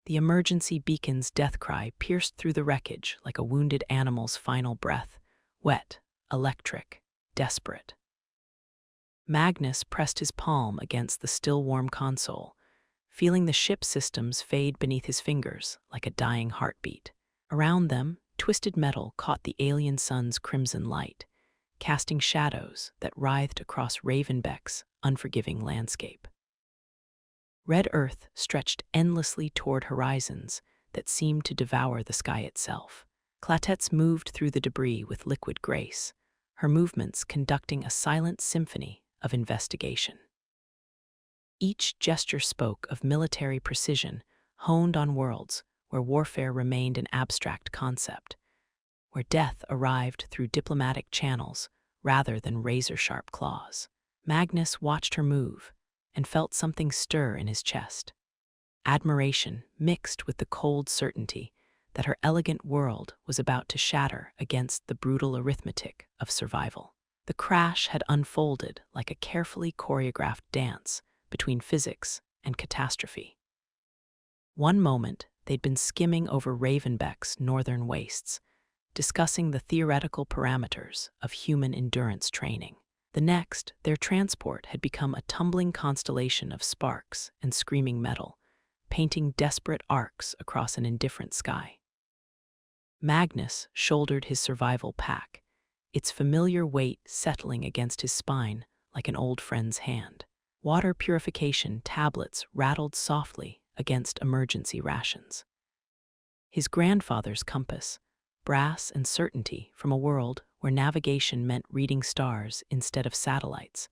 The emergency beacon's death cry pierced through the wreckage like a wounded animal's final breath, wet, electric, desperate. Magnus pressed his palm against the still-warm console, feeling the ship systems fade beneath his fingers like a dying heartbeat. Around them, twisted metal caught the alien sun's crimson light, casting shadows that writhed across Ravenbeck's unforgiving landscape. Red Earth stretched endlessly toward horizons that seemed to devour the sky itself. Clatets moved through the debris with liquid grace, her movements conducting a silent symphony of investigation. Each gesture spoke of military precision honed on worlds where warfare remained an abstract concept, where death arrived through diplomatic channels rather than razor-sharp claws. Magnus watched her move and felt something stir in his chest. Admiration mixed with the cold certainty that her elegant world was about to shatter against the brutal arithmetic of survival. The crash had unfolded like a carefully choreographed dance between physics and catastrophe. One moment, they'd been skimming over Ravenbeck's northern wastes, discussing the theoretical parameters of human endurance training. The next, their transport had become a tumbling constellation of sparks and screaming metal, painting desperate arcs across an indifferent sky. Magnus shouldered his survival pack, its familiar weight settling against his spine like an old friend's hand. Water purification tablets rattled softly against emergency rations. His grandfather's compass, brass and certainty from a world where navigation meant reading stars instead of satellites,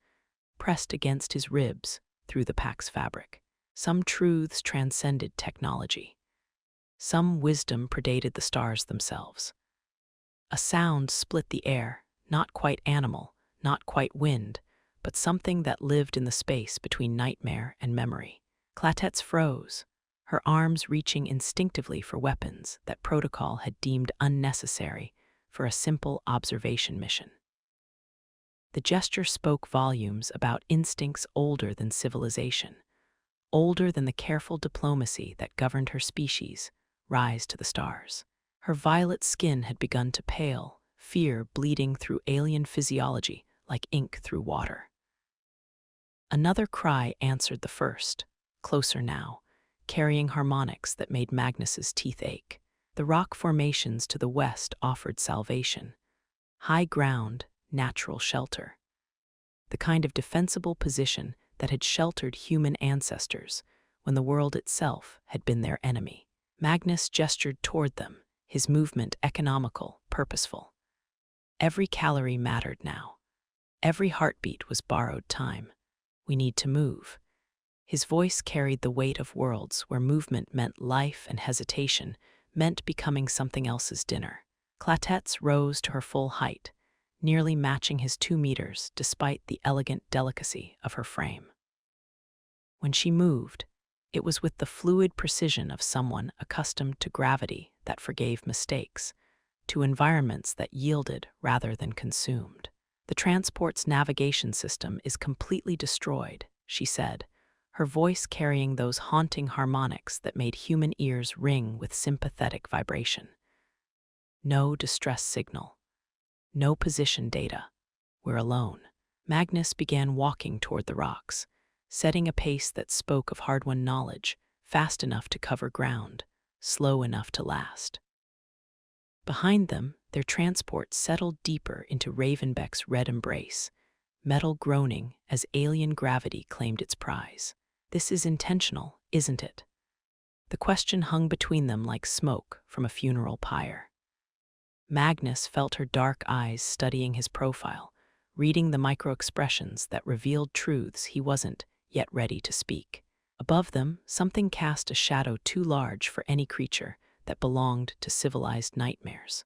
pressed against his ribs through the pack's fabric. Some truths transcended technology. Some wisdom predated the stars themselves. A sound split the air, not quite animal, not quite wind, but something that lived in the space between nightmare and memory. Clatets froze, her arms reaching instinctively for weapons that protocol had deemed unnecessary for a simple observation mission. The gesture spoke volumes about instincts older than civilization, older than the careful diplomacy that governed her species' rise to the stars. Her violet skin had begun to pale, fear bleeding through alien physiology like ink through water. Another cry answered the first, closer now, carrying harmonics that made Magnus's teeth ache. The rock formations to the west offered salvation, high ground, natural shelter, the kind of defensible position that had sheltered human ancestors when the world itself had been their enemy. Magnus gestured toward them, his movement economical, purposeful. Every calorie mattered now. Every heartbeat was borrowed time. We need to move. His voice carried the weight of worlds where movement meant life and hesitation meant becoming something else's dinner. Clatets rose to her full height, nearly matching his 2 meters despite the elegant delicacy of her frame. When she moved, it was with the fluid precision of someone accustomed to gravity that forgave mistakes, to environments that yielded rather than consumed. The transport's navigation system is completely destroyed, she said, her voice carrying those haunting harmonics that made human ears ring with sympathetic vibration. No distress signal. No position data. We're alone. Magnus began walking toward the rocks, setting a pace that spoke of hard-won knowledge, fast enough to cover ground, slow enough to last. Behind them, their transport settled deeper into Ravenbeck's red embrace, metal groaning as alien gravity claimed its prize. This is intentional, isn't it? The question hung between them like smoke from a funeral pyre. Magnus felt her dark eyes studying his profile, reading the micro-expressions that revealed truths he wasn't yet ready to speak. Above them, something cast a shadow too large for any creature that belonged to civilized nightmares.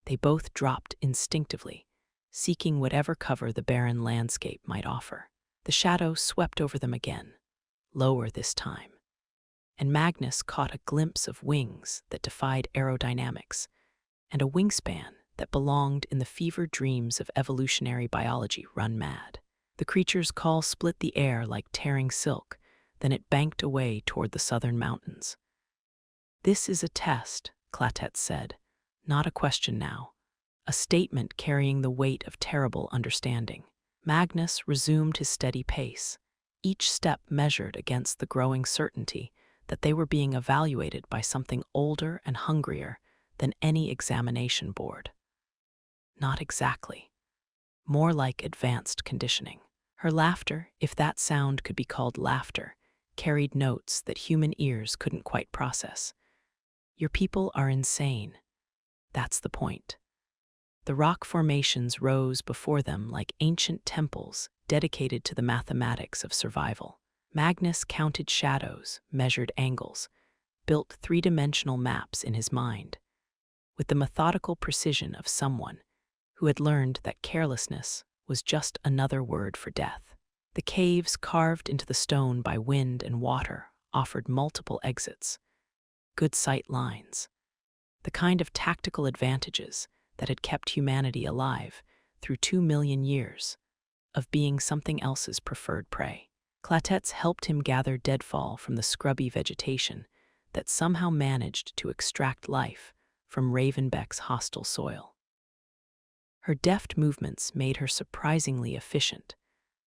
They both dropped instinctively, seeking whatever cover the barren landscape might offer. The shadow swept over them again, lower this time, and Magnus caught a glimpse of wings that defied aerodynamics, and a wingspan that belonged in the fevered dreams of evolutionary biology run mad. The creature's call split the air like tearing silk, then it banked away toward the southern mountains. This is a test, Clatet said, not a question now, a statement carrying the weight of terrible understanding. Magnus resumed his steady pace, each step measured against the growing certainty that they were being evaluated by something older and hungrier than any examination board. Not exactly. More like advanced conditioning. Her laughter, if that sound could be called laughter, carried notes that human ears couldn't quite process. Your people are insane. That's the point. The rock formations rose before them like ancient temples dedicated to the mathematics of survival. Magnus counted shadows, measured angles, built three-dimensional maps in his mind, with the methodical precision of someone who had learned that carelessness was just another word for death. The caves carved into the stone by wind and water offered multiple exits, good sight lines, the kind of tactical advantages that had kept humanity alive through 2 million years of being something else's preferred prey. Clatet's helped him gather deadfall from the scrubby vegetation that somehow managed to extract life from Ravenbeck's hostile soil. Her deft movements made her surprisingly efficient,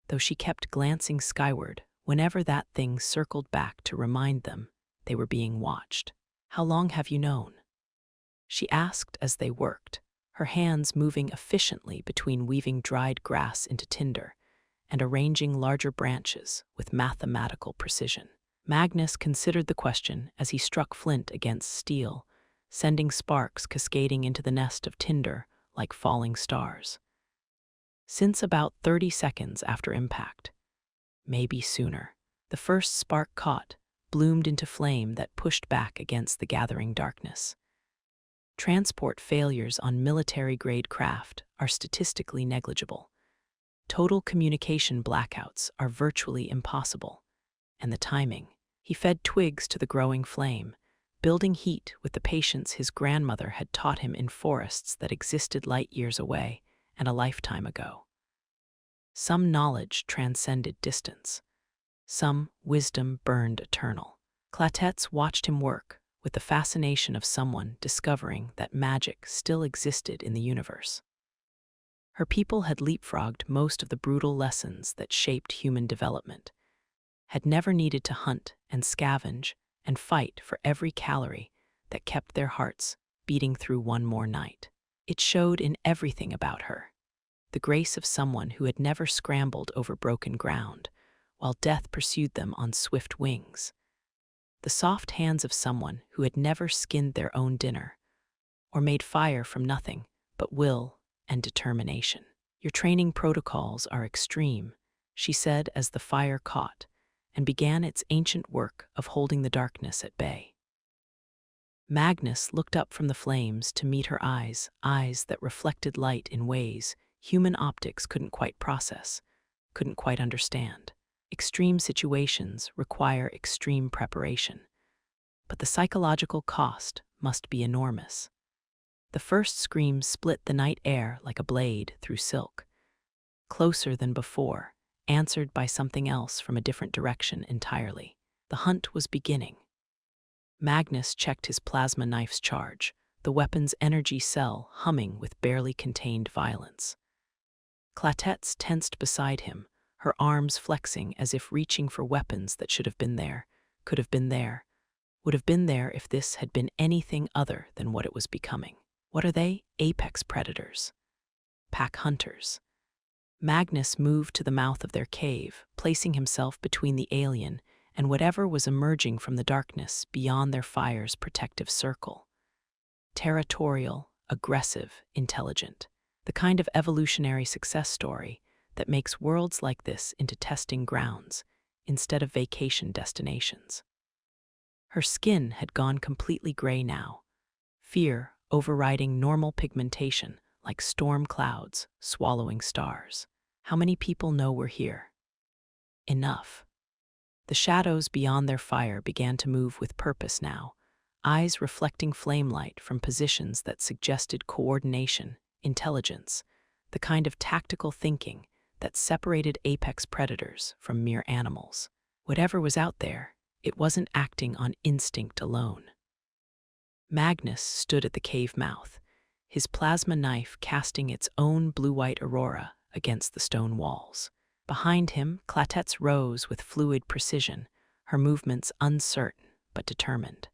though she kept glancing skyward whenever that thing circled back to remind them they were being watched. "How long have you known?" she asked as they worked, her hands moving efficiently between weaving dried grass into tinder and arranging larger branches with mathematical precision. Magnus considered the question as he struck flint against steel, sending sparks cascading into the nest of tinder like falling stars. Since about 30 seconds after impact, maybe sooner, the first spark caught, bloomed into flame that pushed back against the gathering darkness. Transport failures on military-grade craft are statistically negligible. Total communication blackouts are virtually impossible. And the timing. He fed twigs to the growing flame, building heat with the patience his grandmother had taught him in forests that existed light years away and a lifetime ago. Some knowledge transcended distance. Some wisdom burned eternal. Clatet watched him work with the fascination of someone discovering that magic still existed in the universe. Her people had leapfrogged most of the brutal lessons that shaped human development, had never needed to hunt and scavenge and fight for every calorie that kept their hearts beating through one more night. It showed in everything about her, the grace of someone who had never scrambled over broken ground, while death pursued them on swift wings, the soft hands of someone who had never skinned their own dinner, or made fire from nothing but will and determination. "Your training protocols are extreme," she said as the fire caught and began its ancient work of holding the darkness at bay. Magnus looked up from the flames to meet her eyes that reflected light in ways human optics couldn't quite process, couldn't quite understand. Extreme situations require extreme preparation, but the psychological cost must be enormous. The first scream split the night air like a blade through silk, closer than before, answered by something else from a different direction entirely. The hunt was beginning. Magnus checked his plasma knife's charge, the weapon's energy cell humming with barely contained violence. Clatet tensed beside him, her arms flexing as if reaching for weapons that should have been there, could have been there, would have been there if this had been anything other than what it was becoming. What are they? Apex predators. Pack hunters. Magnus moved to the mouth of their cave, placing himself between the alien and whatever was emerging from the darkness beyond their fire's protective circle. Territorial, aggressive, intelligent. The kind of evolutionary success story that makes worlds like this into testing grounds instead of vacation destinations. Her skin had gone completely gray now, fear overriding normal pigmentation like storm clouds swallowing stars. How many people know we're here? Enough. The shadows beyond their fire began to move with purpose now, eyes reflecting flame light from positions that suggested coordination, intelligence, the kind of tactical thinking that separated apex predators from mere animals. Whatever was out there, it wasn't acting on instinct alone. Magnus stood at the cave mouth, his plasma knife casting its own blue-white aurora against the stone walls. Behind him, Clatets rose with fluid precision, her movements uncertain but determined.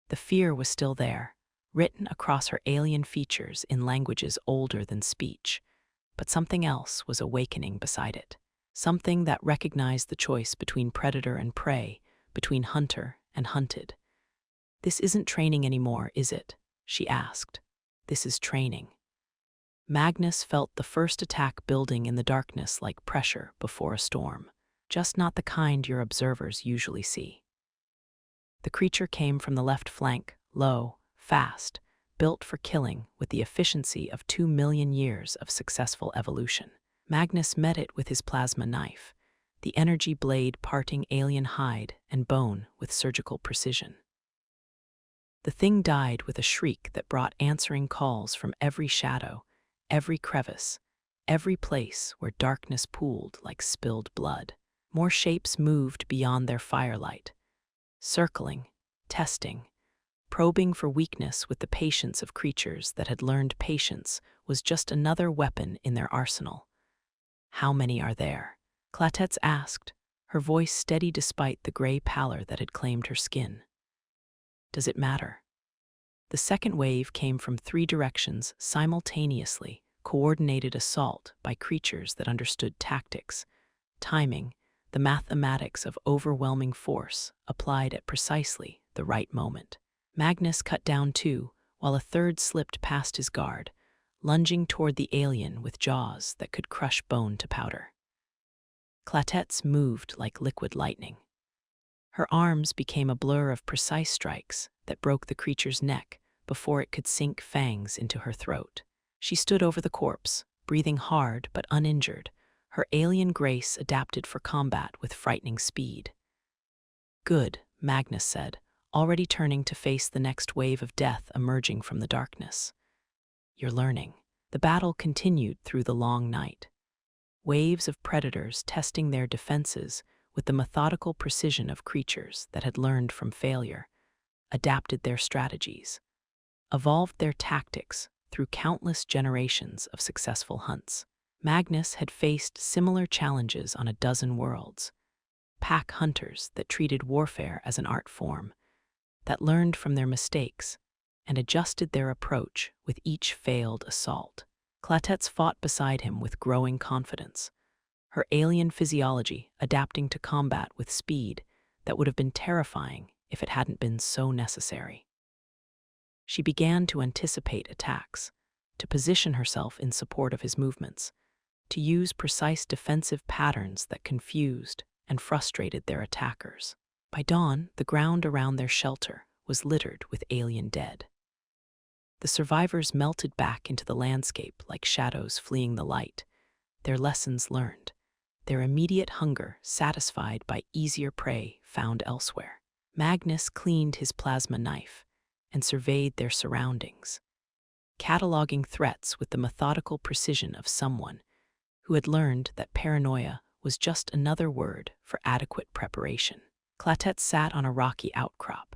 The fear was still there, written across her alien features in languages older than speech, but something else was awakening beside it. Something that recognized the choice between predator and prey, between hunter and hunted. "This isn't training anymore, is it?" she asked. "This is training." Magnus felt the first attack building in the darkness like pressure before a storm, just not the kind your observers usually see. The creature came from the left flank, low, fast, built for killing with the efficiency of 2 million years of successful evolution. Magnus met it with his plasma knife, the energy blade parting alien hide and bone with surgical precision. The thing died with a shriek that brought answering calls from every shadow, every crevice, every place where darkness pooled like spilled blood. More shapes moved beyond their firelight, circling, testing, probing for weakness with the patience of creatures that had learned patience was just another weapon in their arsenal. "How many are there?" Clatets asked, her voice steady despite the gray pallor that had claimed her skin. "Does it matter?" The second wave came from 3 directions simultaneously, coordinated assault by creatures that understood tactics, timing, the mathematics of overwhelming force applied at precisely the right moment. Magnus cut down 2, while a third slipped past his guard, lunging toward the alien with jaws that could crush bone to powder. Clatets moved like liquid lightning. Her arms became a blur of precise strikes that broke the creature's neck before it could sink fangs into her throat. She stood over the corpse, breathing hard but uninjured, her alien grace adapted for combat with frightening speed. "Good," Magnus said, already turning to face the next wave of death emerging from the darkness. "You're learning." The battle continued through the long night. Waves of predators testing their defenses with the methodical precision of creatures that had learned from failure, adapted their strategies, evolved their tactics through countless generations of successful hunts. Magnus had faced similar challenges on a dozen worlds. Pack hunters that treated warfare as an art form, that learned from their mistakes and adjusted their approach with each failed assault. Clatets fought beside him with growing confidence, her alien physiology adapting to combat with speed that would have been terrifying if it hadn't been so necessary. She began to anticipate attacks, to position herself in support of his movements, to use precise defensive patterns that confused and frustrated their attackers. By dawn, the ground around their shelter was littered with alien dead. The survivors melted back into the landscape like shadows fleeing the light, their lessons learned, their immediate hunger satisfied by easier prey found elsewhere. Magnus cleaned his plasma knife and surveyed their surroundings, cataloging threats with the methodical precision of someone who had learned that paranoia was just another word for adequate preparation. Clatets sat on a rocky outcrop,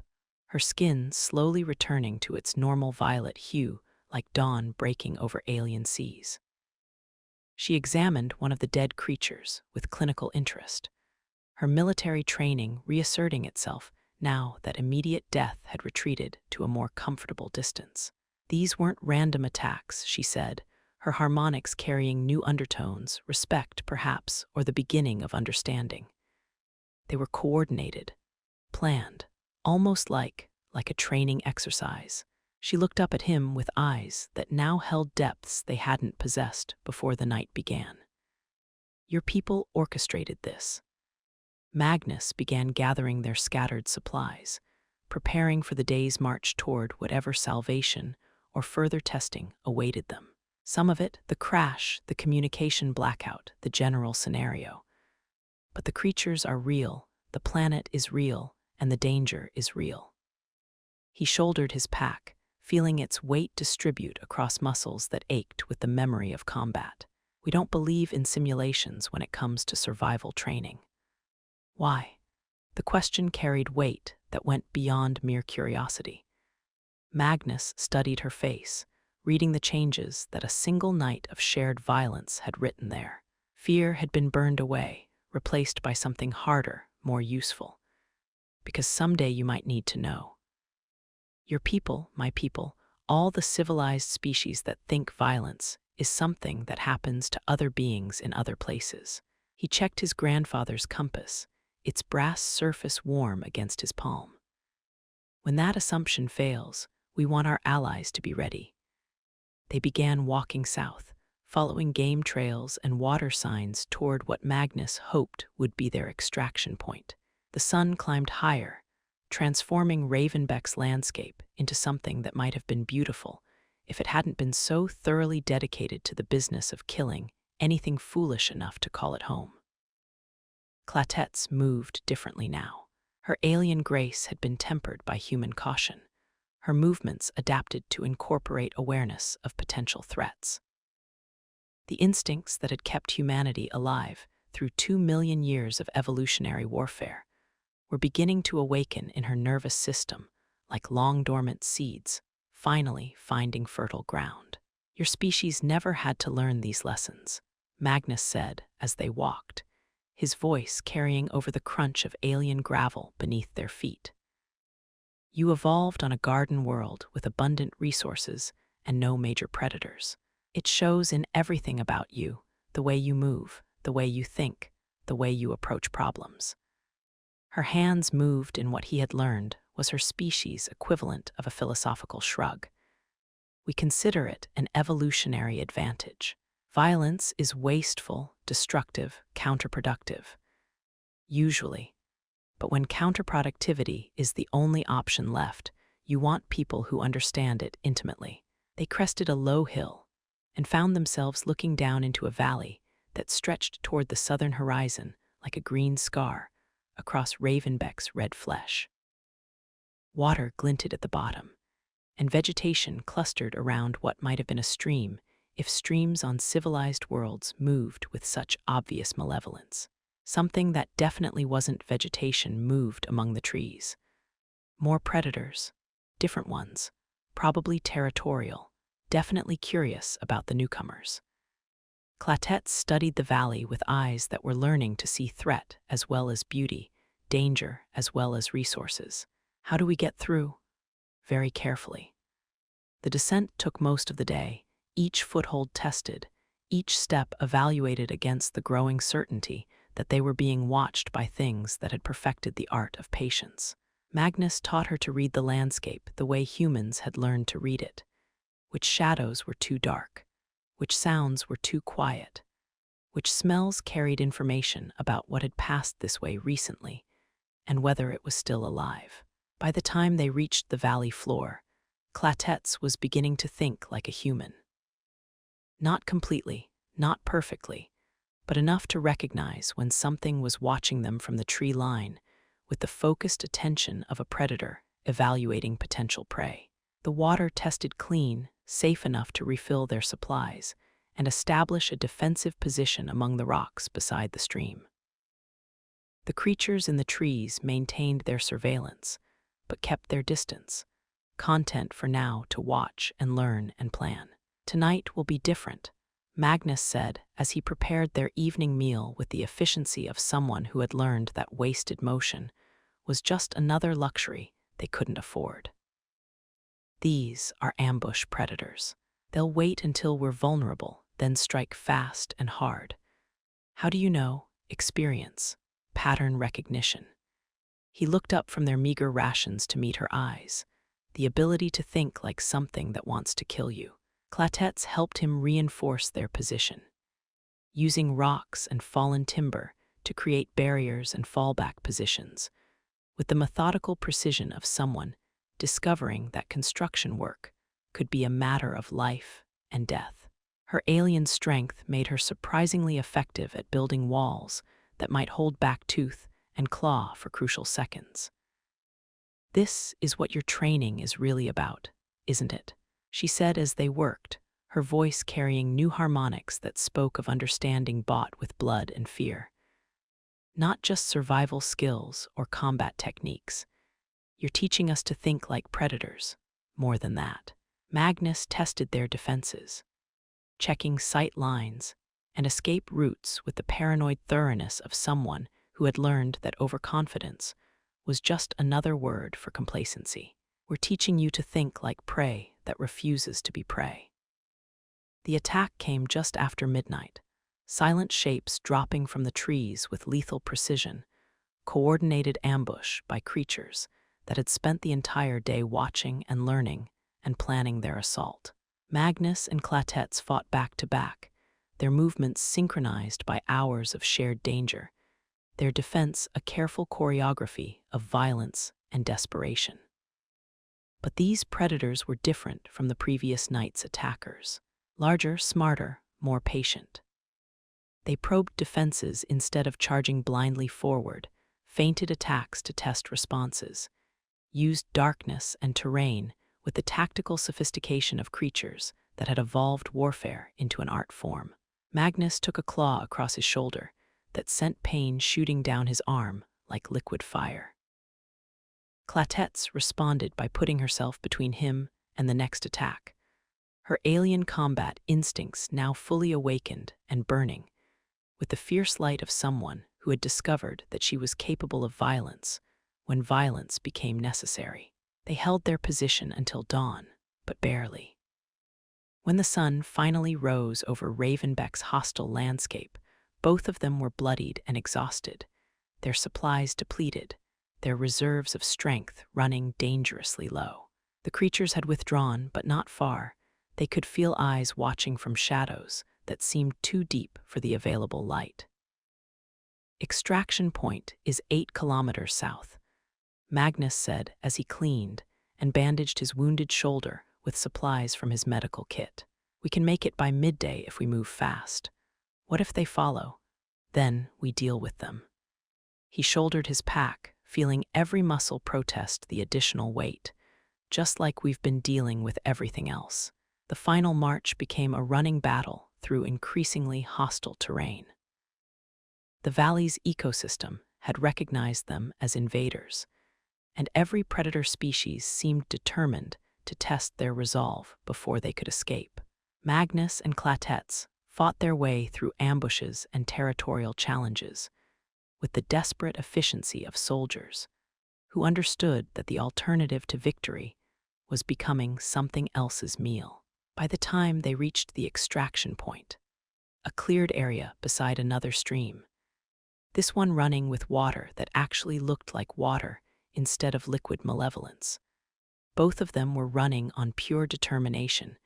her skin slowly returning to its normal violet hue like dawn breaking over alien seas. She examined one of the dead creatures with clinical interest, her military training reasserting itself now that immediate death had retreated to a more comfortable distance. "These weren't random attacks," she said, her harmonics carrying new undertones, respect perhaps, or the beginning of understanding. They were coordinated, planned, almost like a training exercise. She looked up at him with eyes that now held depths they hadn't possessed before the night began. "Your people orchestrated this." Magnus began gathering their scattered supplies, preparing for the day's march toward whatever salvation or further testing awaited them. Some of it, the crash, the communication blackout, the general scenario. But the creatures are real, the planet is real, and the danger is real. He shouldered his pack, feeling its weight distribute across muscles that ached with the memory of combat. "We don't believe in simulations when it comes to survival training." "Why?" The question carried weight that went beyond mere curiosity. Magnus studied her face, reading the changes that a single night of shared violence had written there. Fear had been burned away, replaced by something harder, more useful. Because someday you might need to know. Your people, my people, all the civilized species that think violence is something that happens to other beings in other places. He checked his grandfather's compass, its brass surface warm against his palm. When that assumption fails, we want our allies to be ready. They began walking south, following game trails and water signs toward what Magnus hoped would be their extraction point. The sun climbed higher, transforming Ravenbeck's landscape into something that might have been beautiful if it hadn't been so thoroughly dedicated to the business of killing anything foolish enough to call it home. Clatette's moved differently now. Her alien grace had been tempered by human caution, her movements adapted to incorporate awareness of potential threats. The instincts that had kept humanity alive through 2 million years of evolutionary warfare were beginning to awaken in her nervous system like long-dormant seeds, finally finding fertile ground. Your species never had to learn these lessons, Magnus said as they walked, his voice carrying over the crunch of alien gravel beneath their feet. You evolved on a garden world with abundant resources and no major predators. It shows in everything about you, the way you move, the way you think, the way you approach problems. Her hands moved in what he had learned was her species' equivalent of a philosophical shrug. We consider it an evolutionary advantage. Violence is wasteful, destructive, counterproductive. Usually. But when counterproductivity is the only option left, you want people who understand it intimately. They crested a low hill and found themselves looking down into a valley that stretched toward the southern horizon like a green scar across Ravenbeck's red flesh. Water glinted at the bottom, and vegetation clustered around what might have been a stream if streams on civilized worlds moved with such obvious malevolence. Something that definitely wasn't vegetation moved among the trees. More predators, different ones, probably territorial, definitely curious about the newcomers. Clatette studied the valley with eyes that were learning to see threat as well as beauty, danger as well as resources. How do we get through? Very carefully. The descent took most of the day, each foothold tested, each step evaluated against the growing certainty that they were being watched by things that had perfected the art of patience. Magnus taught her to read the landscape the way humans had learned to read it, which shadows were too dark, which sounds were too quiet, which smells carried information about what had passed this way recently, and whether it was still alive. By the time they reached the valley floor, Clatette's was beginning to think like a human. Not completely, not perfectly, but enough to recognize when something was watching them from the tree line with the focused attention of a predator evaluating potential prey. The water tested clean, safe enough to refill their supplies and establish a defensive position among the rocks beside the stream. The creatures in the trees maintained their surveillance, but kept their distance, content for now to watch and learn and plan. Tonight will be different, Magnus said as he prepared their evening meal with the efficiency of someone who had learned that wasted motion was just another luxury they couldn't afford. These are ambush predators. They'll wait until we're vulnerable, then strike fast and hard. How do you know? Experience, pattern recognition. He looked up from their meager rations to meet her eyes, the ability to think like something that wants to kill you. Clatette's helped him reinforce their position, using rocks and fallen timber to create barriers and fallback positions, with the methodical precision of someone discovering that construction work could be a matter of life and death. Her alien strength made her surprisingly effective at building walls that might hold back tooth and claw for crucial seconds. This is what your training is really about, isn't it? She said as they worked, her voice carrying new harmonics that spoke of understanding bought with blood and fear. Not just survival skills or combat techniques. You're teaching us to think like predators, More than that, Magnus tested their defenses, checking sight lines and escape routes with the paranoid thoroughness of someone who had learned that overconfidence was just another word for complacency. We're teaching you to think like prey that refuses to be prey. The attack came just after midnight, silent shapes dropping from the trees with lethal precision, coordinated ambush by creatures that had spent the entire day watching and learning and planning their assault. Magnus and Clatets fought back to back, their movements synchronized by hours of shared danger, their defense a careful choreography of violence and desperation. But these predators were different from the previous night's attackers. Larger, smarter, more patient. They probed defenses instead of charging blindly forward, feinted attacks to test responses, used darkness and terrain with the tactical sophistication of creatures that had evolved warfare into an art form. Magnus took a claw across his shoulder that sent pain shooting down his arm like liquid fire. Clatets responded by putting herself between him and the next attack, her alien combat instincts now fully awakened and burning, with the fierce light of someone who had discovered that she was capable of violence when violence became necessary. They held their position until dawn, but barely. When the sun finally rose over Ravenbeck's hostile landscape, both of them were bloodied and exhausted, their supplies depleted, their reserves of strength running dangerously low. The creatures had withdrawn, but not far. They could feel eyes watching from shadows that seemed too deep for the available light. Extraction point is 8 kilometers south, Magnus said as he cleaned and bandaged his wounded shoulder with supplies from his medical kit. We can make it by midday if we move fast. What if they follow? Then we deal with them. He shouldered his pack, feeling every muscle protest the additional weight, just like we've been dealing with everything else. The final march became a running battle through increasingly hostile terrain. The valley's ecosystem had recognized them as invaders, and every predator species seemed determined to test their resolve before they could escape. Magnus and Clatets fought their way through ambushes and territorial challenges with the desperate efficiency of soldiers who understood that the alternative to victory was becoming something else's meal. By the time they reached the extraction point, a cleared area beside another stream, this one running with water that actually looked like water instead of liquid malevolence, both of them were running on pure determination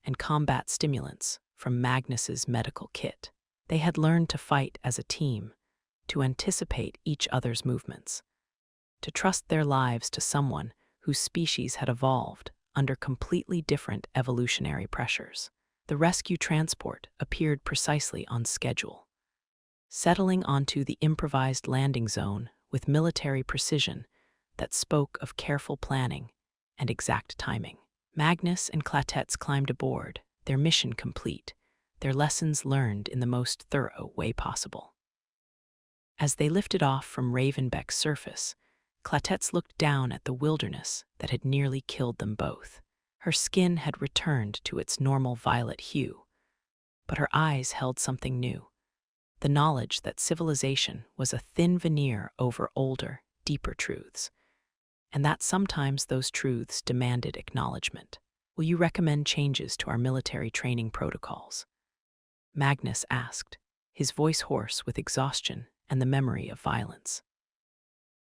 and combat stimulants from Magnus's medical kit. They had learned to fight as a team, to anticipate each other's movements, to trust their lives to someone whose species had evolved under completely different evolutionary pressures. The rescue transport appeared precisely on schedule, settling onto the improvised landing zone with military precision that spoke of careful planning and exact timing. Magnus and Clatets climbed aboard, their mission complete, their lessons learned in the most thorough way possible. As they lifted off from Ravenbeck's surface, Clatets looked down at the wilderness that had nearly killed them both. Her skin had returned to its normal violet hue, but her eyes held something new, the knowledge that civilization was a thin veneer over older, deeper truths, and that sometimes those truths demanded acknowledgement. Will you recommend changes to our military training protocols? Magnus asked, his voice hoarse with exhaustion and the memory of violence.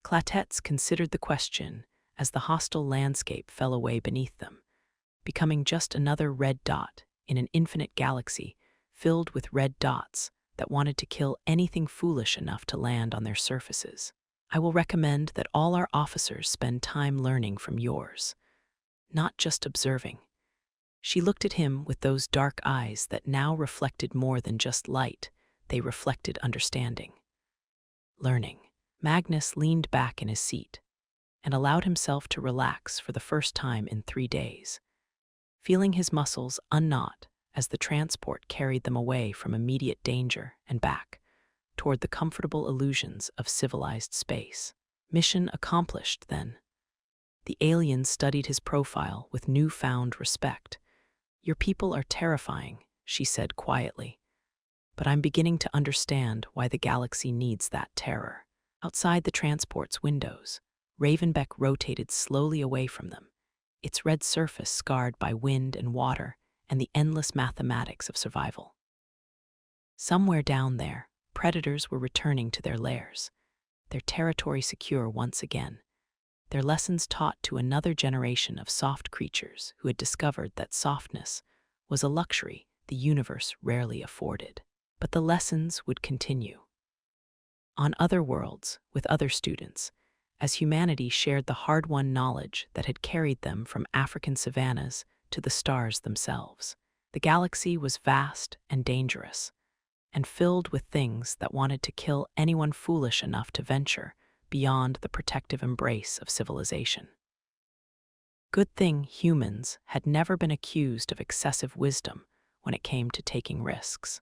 Clatets considered the question as the hostile landscape fell away beneath them, becoming just another red dot in an infinite galaxy filled with red dots that wanted to kill anything foolish enough to land on their surfaces. I will recommend that all our officers spend time learning from yours, not just observing. She looked at him with those dark eyes that now reflected more than just light, they reflected understanding. Learning. Magnus leaned back in his seat and allowed himself to relax for the first time in 3 days, feeling his muscles unknot as the transport carried them away from immediate danger and back toward the comfortable illusions of civilized space. Mission accomplished, then. The alien studied his profile with newfound respect. "Your people are terrifying," she said quietly. "But I'm beginning to understand why the galaxy needs that terror." Outside the transport's windows, Ravenbeck rotated slowly away from them, its red surface scarred by wind and water and the endless mathematics of survival. Somewhere down there, predators were returning to their lairs, their territory secure once again, their lessons taught to another generation of soft creatures who had discovered that softness was a luxury the universe rarely afforded. But the lessons would continue. On other worlds, with other students, as humanity shared the hard-won knowledge that had carried them from African savannas to the stars themselves. The galaxy was vast and dangerous, and filled with things that wanted to kill anyone foolish enough to venture beyond the protective embrace of civilization. Good thing humans had never been accused of excessive wisdom when it came to taking risks.